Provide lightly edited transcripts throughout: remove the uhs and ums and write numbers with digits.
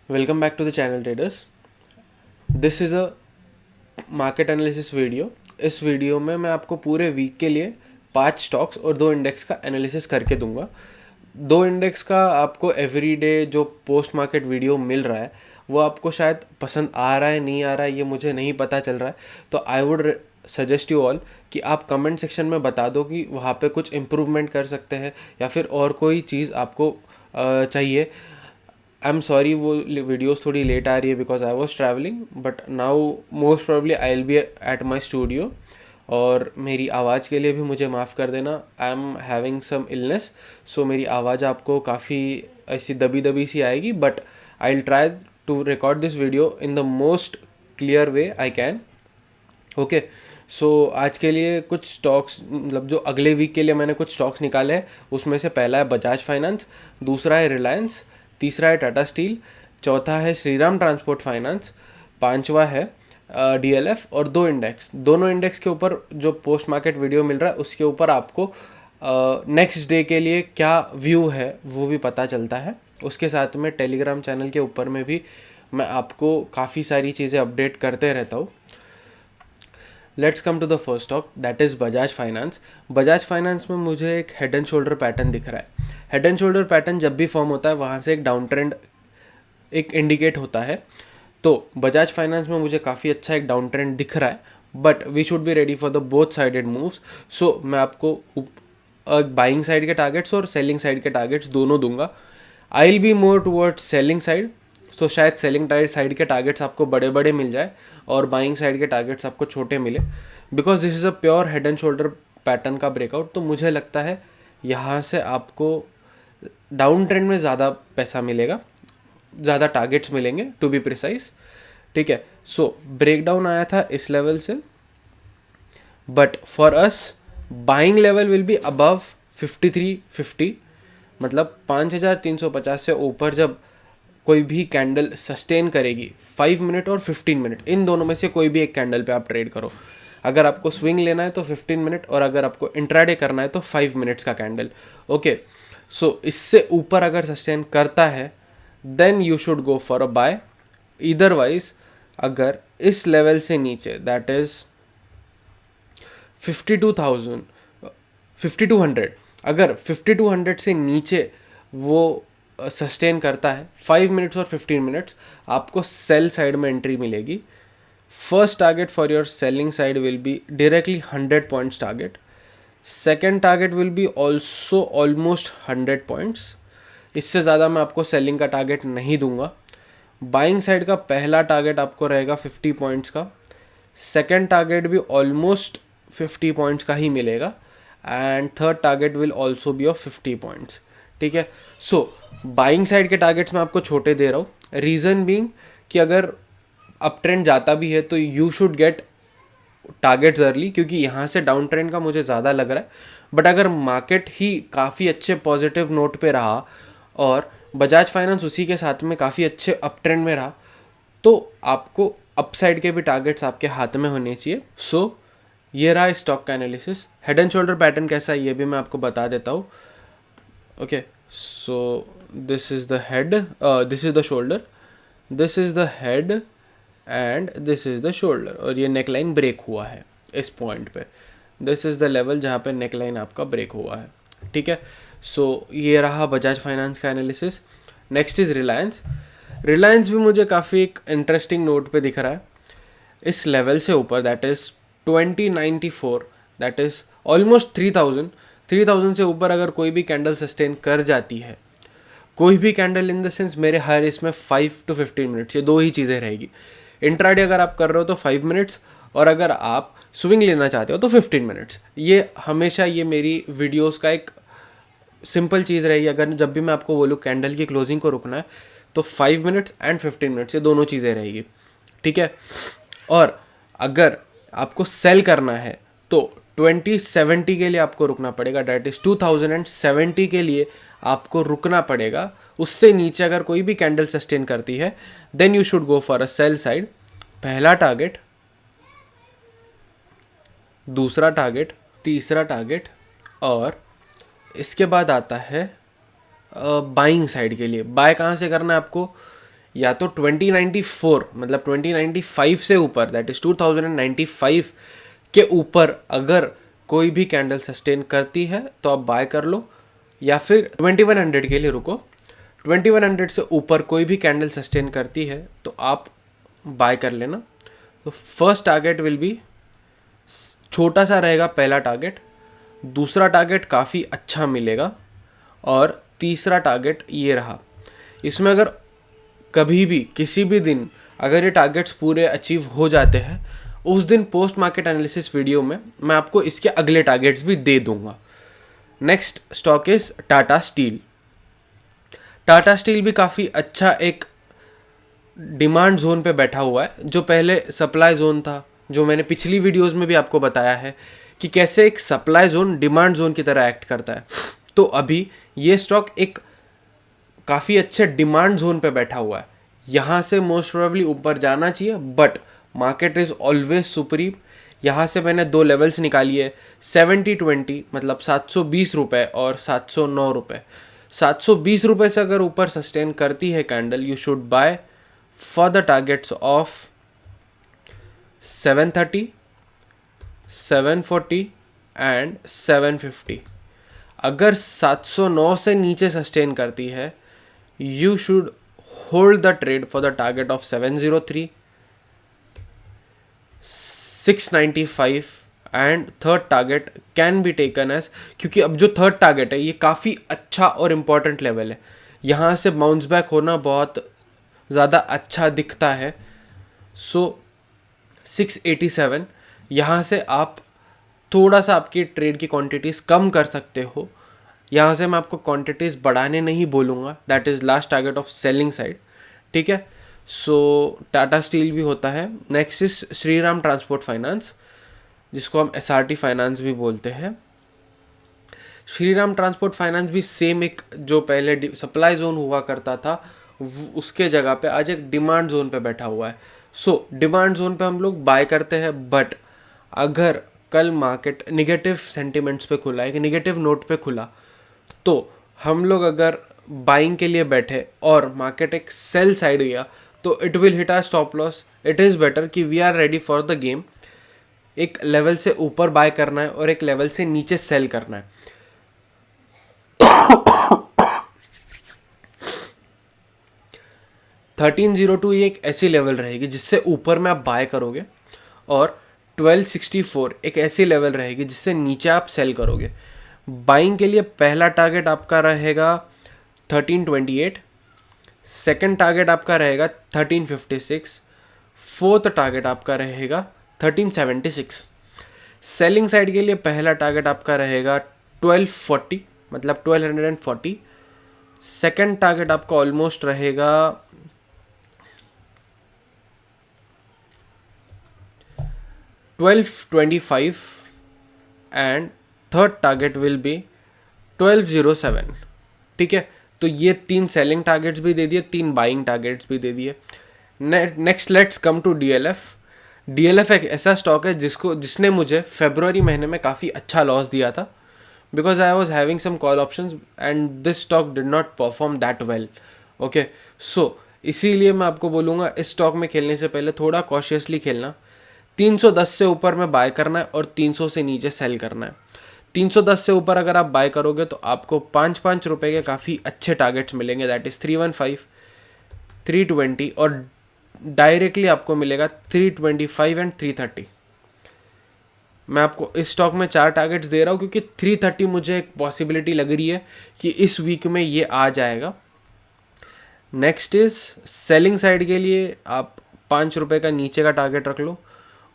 Welcome back to the channel traders. This is a market analysis video. इस video में मैं आपको पूरे वीक के लिए 5 स्टॉक्स और 2 इंडेक्स का एनालिसिस करके दूंगा। 2 इंडेक्स का आपको एवरी डे जो पोस्ट मार्केट वीडियो मिल रहा है वो आपको शायद पसंद आ रहा है नहीं आ रहा है ये मुझे नहीं पता चल रहा है, तो I would suggest you all कि आप कमेंट सेक्शन में बता दो कि वहाँ पे कुछ इम्प्रूवमेंट कर सकते हैं या फिर और कोई चीज़ आपको चाहिए। आई एम सॉरी वो वीडियोस थोड़ी लेट आ रही है because I was travelling, but now most probably I will B at my studio. और मेरी आवाज़ के लिए भी मुझे माफ़ कर देना, I am having some illness, so मेरी आवाज़ आपको काफ़ी ऐसी दबी दबी सी आएगी, but I will try to record this video in the most clear way I can. Okay, so आज के लिए कुछ स्टॉक्स, मतलब जो अगले वीक के लिए मैंने कुछ स्टॉक्स निकाले हैं उसमें से पहला है बजाज फाइनेंस, दूसरा है रिलायंस, तीसरा है टाटा स्टील, चौथा है श्रीराम ट्रांसपोर्ट फाइनेंस, पांचवा है डीएलएफ और 2 इंडेक्स। दोनों इंडेक्स के ऊपर जो पोस्ट मार्केट वीडियो मिल रहा है उसके ऊपर आपको नेक्स्ट डे के लिए क्या व्यू है वो भी पता चलता है। उसके साथ में टेलीग्राम चैनल के ऊपर में भी मैं आपको काफ़ी सारी चीज़ें अपडेट करते रहता हूँ। Let's come to the first stock, that is Bajaj Finance. Bajaj Finance में मुझे एक हेड एंड शोल्डर पैटर्न दिख रहा है। हेड एंड शोल्डर पैटर्न जब भी फॉर्म होता है वहाँ से एक डाउन ट्रेंड एक इंडिकेट होता है, तो बजाज फाइनेंस में मुझे काफ़ी अच्छा एक डाउन ट्रेंड दिख रहा है, but we should be ready for the both sided moves. So मैं आपको बाइंग साइड के टारगेट्स और सेलिंग साइड के टारगेट्स दोनों दूंगा। I will be more towards selling side, तो शायद सेलिंग साइड के टारगेट्स आपको बड़े बड़े मिल जाए और बाइंग साइड के टारगेट्स आपको छोटे मिले, because this is a pure head and shoulder pattern का ब्रेकआउट। तो मुझे लगता है यहाँ से आपको डाउन ट्रेंड में ज़्यादा पैसा मिलेगा, ज़्यादा टारगेट्स मिलेंगे टू बी प्रिसाइज। ठीक है, सो ब्रेकडाउन आया था इस लेवल से, but for us buying level will be above 5350, मतलब 5350 से ऊपर जब कोई भी कैंडल सस्टेन करेगी 5 मिनट और 15 मिनट, इन दोनों में से कोई भी एक कैंडल पे आप ट्रेड करो। अगर आपको स्विंग लेना है तो 15 मिनट, और अगर आपको इंट्राडे करना है तो 5 मिनट्स का कैंडल। ओके, सो इससे ऊपर अगर सस्टेन करता है then you should go for a buy. Otherwise अगर इस लेवल से नीचे, दैट इज 52,000 5200, अगर 5200 से नीचे वो सस्टेन करता है 5 मिनट्स और 15 मिनट्स, आपको सेल साइड में एंट्री मिलेगी। First target for your selling side will be directly 100 points target, second target will be also almost 100 points. इससे ज़्यादा मैं आपको सेलिंग का टारगेट नहीं दूंगा। बाइंग साइड का पहला टारगेट आपको रहेगा 50 पॉइंट्स का, सेकेंड टारगेट भी ऑलमोस्ट 50 पॉइंट्स का ही मिलेगा, and third target will also be of 50 points. ठीक है, सो बाइंग साइड के टारगेट्स मैं आपको छोटे दे रहा हूँ, रीज़न बीइंग कि अगर अप ट्रेंड जाता भी है तो you should get targets early, क्योंकि यहाँ से डाउन ट्रेंड का मुझे ज़्यादा लग रहा है। बट अगर मार्केट ही काफ़ी अच्छे पॉजिटिव नोट पे रहा और बजाज फाइनेंस उसी के साथ में काफ़ी अच्छे अप ट्रेंड में रहा, तो आपको अपसाइड के भी टारगेट्स आपके हाथ में होने चाहिए। सो ये रहा स्टॉक का analysis. Head and shoulder pattern कैसा है ये भी मैं आपको बता देता हूँ। Okay, so this is the head, this is the shoulder, this is the head and this is the shoulder, और ये नेकलाइन ब्रेक हुआ है इस पॉइंट पे। दिस इज़ द लेवल जहाँ पे नेकलाइन आपका ब्रेक हुआ है। ठीक है, सो ये रहा बजाज फाइनेंस का analysis. Next is Reliance. Reliance भी मुझे काफ़ी एक इंटरेस्टिंग नोट पे दिख रहा है इस लेवल से ऊपर, that is 2094, that is almost 3000 से ऊपर अगर कोई भी कैंडल सस्टेन कर जाती है, कोई भी कैंडल इन द सेंस मेरे हर इसमें 5 to 15 मिनट्स, ये दो ही चीज़ें रहेगी। इंट्राडे अगर आप कर रहे हो तो 5 मिनट्स, और अगर आप स्विंग लेना चाहते हो तो 15 मिनट्स। ये हमेशा ये मेरी वीडियोस का एक सिंपल चीज़ रहेगी। अगर जब भी मैं आपको बोलूँ कैंडल की क्लोजिंग को रुकना है तो 5 मिनट्स एंड 15 मिनट्स, ये दोनों चीज़ें रहेगी। ठीक है, और अगर आपको सेल करना है तो 2070 के लिए आपको रुकना पड़ेगा, डैट इज़ 2070 के लिए आपको रुकना पड़ेगा। उससे नीचे अगर कोई भी कैंडल सस्टेन करती है then you should go for a sell side. पहला टारगेट, दूसरा टारगेट, तीसरा टारगेट, और इसके बाद आता है बाइंग साइड के लिए। बाय कहाँ से करना है आपको, या तो 2094 मतलब 2095 से ऊपर, दैट इज़ 2095 के ऊपर अगर कोई भी कैंडल सस्टेन करती है तो आप बाय कर लो, या फिर 2100 के लिए रुको, 2100 से ऊपर कोई भी कैंडल सस्टेन करती है तो आप बाय कर लेना। तो फर्स्ट टारगेट विल बी, छोटा सा रहेगा पहला टारगेट, दूसरा टारगेट काफ़ी अच्छा मिलेगा, और तीसरा टारगेट ये रहा। इसमें अगर कभी भी किसी भी दिन अगर ये टारगेट्स पूरे अचीव हो जाते हैं, उस दिन पोस्ट मार्केट एनालिसिस वीडियो में मैं आपको इसके अगले टारगेट्स भी दे दूंगा। Next stock is Tata steel. Tata steel भी काफ़ी अच्छा एक डिमांड जोन पे बैठा हुआ है, जो पहले सप्लाई जोन था, जो मैंने पिछली वीडियोस में भी आपको बताया है कि कैसे एक सप्लाई जोन डिमांड जोन की तरह एक्ट करता है। तो अभी ये स्टॉक एक काफ़ी अच्छे डिमांड जोन पे बैठा हुआ है, यहाँ से मोस्ट प्रोबेबली ऊपर जाना चाहिए, बट मार्केट इज़ ऑलवेज सुपरीम। यहाँ से मैंने दो लेवल्स निकाली है, 70-20 मतलब 720 रुपये और 709 रुपये। 720 रुपये से अगर ऊपर सस्टेन करती है candle, you should buy for the targets of 730, 740 and 750। अगर 709 से नीचे सस्टेन करती है, you should hold the trade for the target of 703, 695 and third target can be taken as, क्योंकि अब जो थर्ड टारगेट है ये काफ़ी अच्छा और इम्पॉर्टेंट लेवल है, यहाँ से बाउंस बैक होना बहुत ज़्यादा अच्छा दिखता है। सो 687, यहाँ से आप थोड़ा सा आपकी ट्रेड की क्वांटिटीज़ कम कर सकते हो। यहाँ से मैं आपको क्वांटिटीज़ बढ़ाने नहीं बोलूँगा, that is last target of selling side, ठीक है। सो टाटा स्टील भी होता है। Next is Shriram transport finance, जिसको हम एसआरटी फाइनेंस भी बोलते हैं। श्रीराम ट्रांसपोर्ट फाइनेंस भी सेम एक जो पहले सप्लाई जोन हुआ करता था, उसके जगह पे आज एक डिमांड जोन पे बैठा हुआ है। सो डिमांड जोन पे हम लोग बाय करते हैं, बट अगर कल मार्केट निगेटिव सेंटिमेंट्स पे खुला, एक निगेटिव नोट पे खुला, तो हम लोग अगर बाइंग के लिए बैठे और मार्केट एक सेल साइड गया तो it will hit our stop loss. It is better कि we are ready for the game. एक लेवल से ऊपर बाय करना है और एक लेवल से नीचे सेल करना है। 1302 ये एक ऐसी लेवल रहेगी जिससे ऊपर में आप बाय करोगे, और 1264 एक ऐसी लेवल रहेगी जिससे नीचे आप सेल करोगे। बाइंग के लिए पहला टारगेट आपका रहेगा 1328, सेकंड टारगेट आपका रहेगा 1356, फोर्थ टारगेट आपका रहेगा 1376। सेलिंग साइड के लिए पहला टारगेट आपका रहेगा 1240 मतलब 1240, सेकंड टारगेट आपका ऑलमोस्ट रहेगा 1225 and third target will be 1207, ठीक है। तो ये तीन सेलिंग टारगेट्स भी दे दिए, तीन बाइंग टारगेट्स भी दे दिए। Next let's come to DLF. DLF एक ऐसा स्टॉक है जिसने मुझे फरवरी महीने में काफ़ी अच्छा लॉस दिया था, because I was having some call options and this stock did not perform that well, okay. So इसीलिए मैं आपको बोलूँगा इस स्टॉक में खेलने से पहले थोड़ा कॉशियसली खेलना। 310 से ऊपर में बाय करना है और 300 से नीचे सेल करना है। 310 से ऊपर अगर आप बाय करोगे तो आपको 5-5 रुपये के काफ़ी अच्छे टारगेट्स मिलेंगे, दैट इज़ 315, 320 और डायरेक्टली आपको मिलेगा 325 एंड 330। मैं आपको इस स्टॉक में 4 टारगेट्स दे रहा हूँ क्योंकि 330 मुझे एक पॉसिबिलिटी लग रही है कि इस वीक में ये आ जाएगा। नेक्स्ट इज सेलिंग साइड के लिए आप 5 रुपये का नीचे का टारगेट रख लो,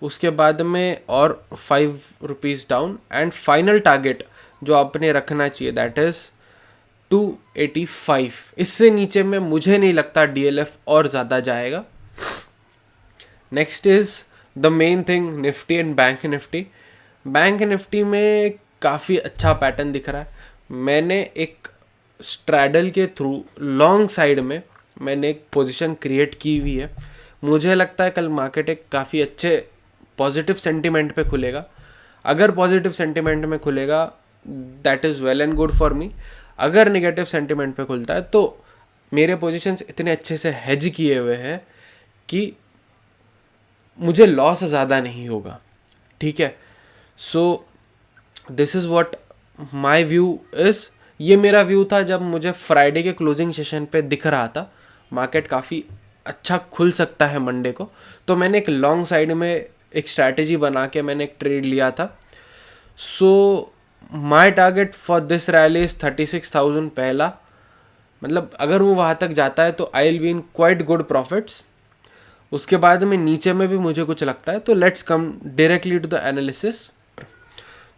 उसके बाद में और 5 rupees down, and final target जो आपने रखना चाहिए दैट इज़ 285। इससे नीचे में मुझे नहीं लगता डीएलएफ और ज़्यादा जाएगा। Next is the main thing, Nifty and bank Nifty. Bank Nifty में काफ़ी अच्छा पैटर्न दिख रहा है। मैंने एक स्ट्रैडल के थ्रू लॉन्ग साइड में मैंने एक पोजीशन क्रिएट की हुई है। मुझे लगता है कल मार्केट एक काफ़ी अच्छे पॉजिटिव सेंटिमेंट पे खुलेगा। अगर पॉजिटिव सेंटिमेंट में खुलेगा that is well and good for me. अगर नेगेटिव सेंटिमेंट पे खुलता है तो मेरे पोजीशंस इतने अच्छे से हेज किए हुए हैं कि मुझे लॉस ज़्यादा नहीं होगा, ठीक है। So this is what my view is. ये मेरा व्यू था जब मुझे फ्राइडे के क्लोजिंग सेशन पे दिख रहा था मार्केट काफ़ी अच्छा खुल सकता है मंडे को, तो मैंने एक लॉन्ग साइड में एक स्ट्रैटेजी बना के मैंने एक ट्रेड लिया था। So my target for this rally is 36,000 पहला, मतलब अगर वो वहाँ तक जाता है तो आई will be in quite good profits. उसके बाद में नीचे में भी मुझे कुछ लगता है, तो let's come directly to the analysis.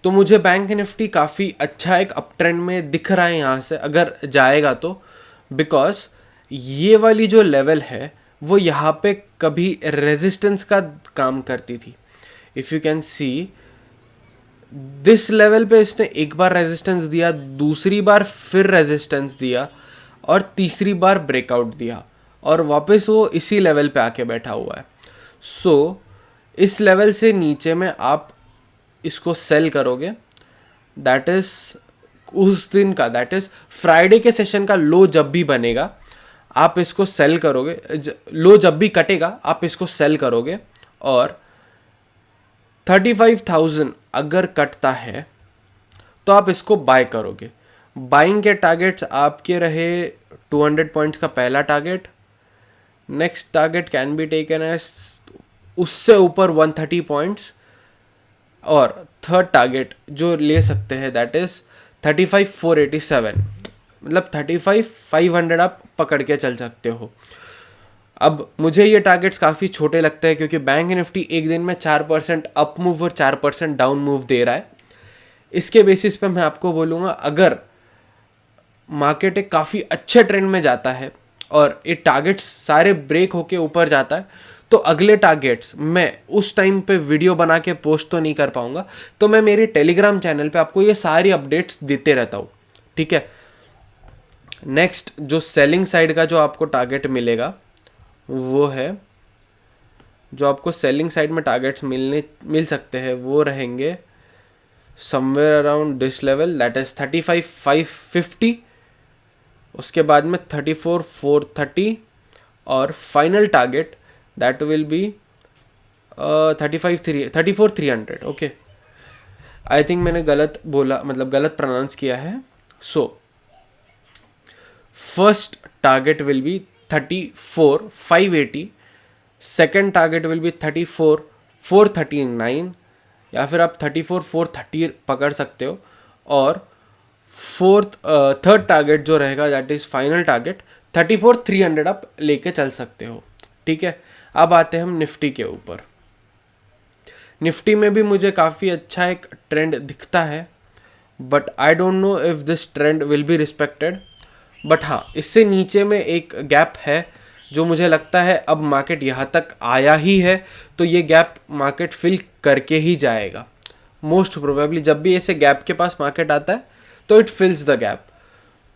तो मुझे बैंक निफ्टी काफ़ी अच्छा एक अप ट्रेंड में दिख रहा है यहाँ से अगर जाएगा तो, बिकॉज ये वाली जो लेवल है वो यहाँ पे कभी रेजिस्टेंस का काम करती थी। If you can see this level पे इसने एक बार रेजिस्टेंस दिया, दूसरी बार फिर रेजिस्टेंस दिया और तीसरी बार ब्रेकआउट दिया और वापस वो इसी लेवल पे आके बैठा हुआ है। सो इस लेवल से नीचे में आप इसको सेल करोगे, दैट इज़ उस दिन का, दैट इज़ फ्राइडे के सेशन का लो जब भी बनेगा आप इसको सेल करोगे, लो जब भी कटेगा आप इसको सेल करोगे। और 35,000 अगर कटता है तो आप इसको बाय करोगे। बाइंग के टारगेट्स आपके रहे 200 पॉइंट्स का पहला target, next target can be taken as उससे ऊपर 130 पॉइंट्स, और थर्ड टारगेट जो ले सकते हैं दैट इज़ 35,487, मतलब 35,500 आप पकड़ के चल सकते हो। अब मुझे ये टारगेट्स काफ़ी छोटे लगते हैं क्योंकि बैंक निफ्टी एक दिन में 4% अप मूव और 4% डाउन मूव दे रहा है। इसके बेसिस पे मैं आपको बोलूँगा अगर मार्केट एक काफ़ी अच्छे ट्रेंड में जाता है और ये टारगेट्स सारे ब्रेक होके ऊपर जाता है तो अगले टारगेट्स मैं उस टाइम पे वीडियो बना के पोस्ट तो नहीं कर पाऊँगा, तो मैं मेरे टेलीग्राम चैनल पे आपको ये सारी अपडेट्स देते रहता हूँ, ठीक है। नेक्स्ट जो सेलिंग साइड का जो आपको टारगेट मिलेगा वो है, जो आपको सेलिंग साइड में टारगेट्स मिल सकते हैं वो रहेंगे somewhere around this level, that is 35,550, उसके बाद में 34,430 और final target that will be 34,300। Okay, I think मैंने गलत बोला, मतलब गलत प्रोनाउंस किया है। So first target will be 34,580, second target will be 34,439 या फिर आप 34,430 पकड़ सकते हो, और थर्ड टारगेट जो रहेगा दैट इज़ फाइनल टारगेट 34,300 आप लेके चल सकते हो, ठीक है। अब आते हैं हम निफ्टी के ऊपर। निफ्टी में भी मुझे काफ़ी अच्छा एक ट्रेंड दिखता है, but I don't know if this trend will be respected. But हाँ, इससे नीचे में एक गैप है जो मुझे लगता है अब मार्केट यहाँ तक आया ही है तो ये गैप मार्केट फिल करके ही जाएगा मोस्ट प्रोबेबली। जब भी ऐसे गैप के पास मार्केट आता है तो इट फिल्स द गैप।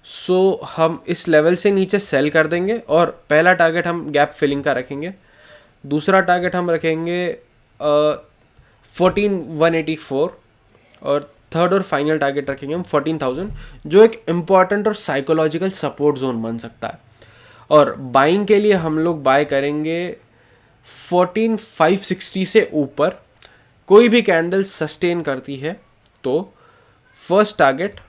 सो हम इस लेवल से नीचे सेल कर देंगे और पहला टारगेट हम गैप फिलिंग का रखेंगे, दूसरा टारगेट हम रखेंगे 14,184 और थर्ड और फाइनल टारगेट रखेंगे हम 14,000, जो एक इम्पॉर्टेंट और साइकोलॉजिकल सपोर्ट जोन बन सकता है। और बाइंग के लिए हम लोग बाय करेंगे 14,560 से ऊपर। कोई भी कैंडल सस्टेन करती है तो first target,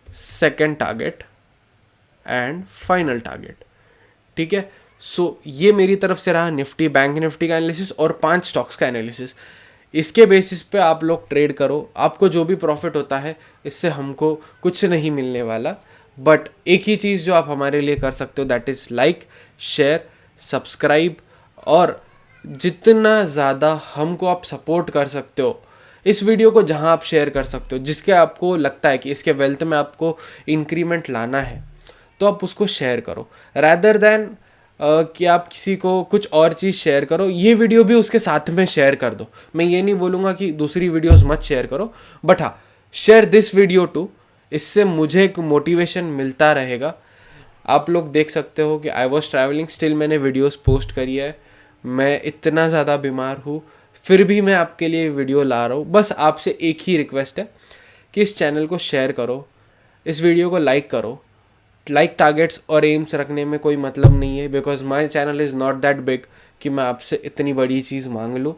second target and final target, ठीक है। सो ये मेरी तरफ से रहा निफ्टी बैंक निफ्टी का एनालिसिस और 5 स्टॉक्स का एनालिसिस। इसके बेसिस पे आप लोग ट्रेड करो, आपको जो भी प्रॉफिट होता है इससे हमको कुछ नहीं मिलने वाला, बट एक ही चीज़ जो आप हमारे लिए कर सकते हो that is like, share, subscribe, और जितना ज़्यादा हमको आप सपोर्ट कर सकते हो इस वीडियो को, जहां आप शेयर कर सकते हो जिसके आपको लगता है कि इसके वेल्थ में आपको इंक्रीमेंट लाना है तो आप उसको शेयर करो, रैदर दैन कि आप किसी को कुछ और चीज़ शेयर करो। ये वीडियो भी उसके साथ में शेयर कर दो। मैं ये नहीं बोलूँगा कि दूसरी वीडियोस मत शेयर करो, बट हाँ, शेयर दिस वीडियो टू, इससे मुझे एक मोटिवेशन मिलता रहेगा। आप लोग देख सकते हो कि आई वॉज ट्रैवलिंग, स्टिल मैंने वीडियोस पोस्ट करी है। मैं इतना ज़्यादा बीमार हूँ फिर भी मैं आपके लिए वीडियो ला रहा हूँ। बस आपसे एक ही रिक्वेस्ट है कि इस चैनल को शेयर करो, इस वीडियो को लाइक करो, लाइक टारगेट्स और एम्स रखने में कोई मतलब नहीं है, because my channel is not that big कि मैं आपसे इतनी बड़ी चीज़ मांग लूँ.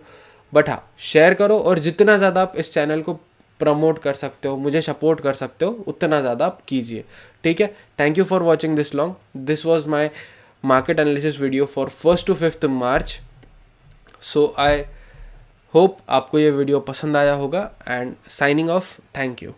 बट हाँ, शेयर करो, और जितना ज़्यादा आप इस चैनल को प्रमोट कर सकते हो, मुझे सपोर्ट कर सकते हो, उतना ज़्यादा आप कीजिए. ठीक है. Thank you for watching this long. This was my market analysis video for 1st to 5th March. So I hope आपको ये वीडियो पसंद आया होगा. And signing off. Thank you.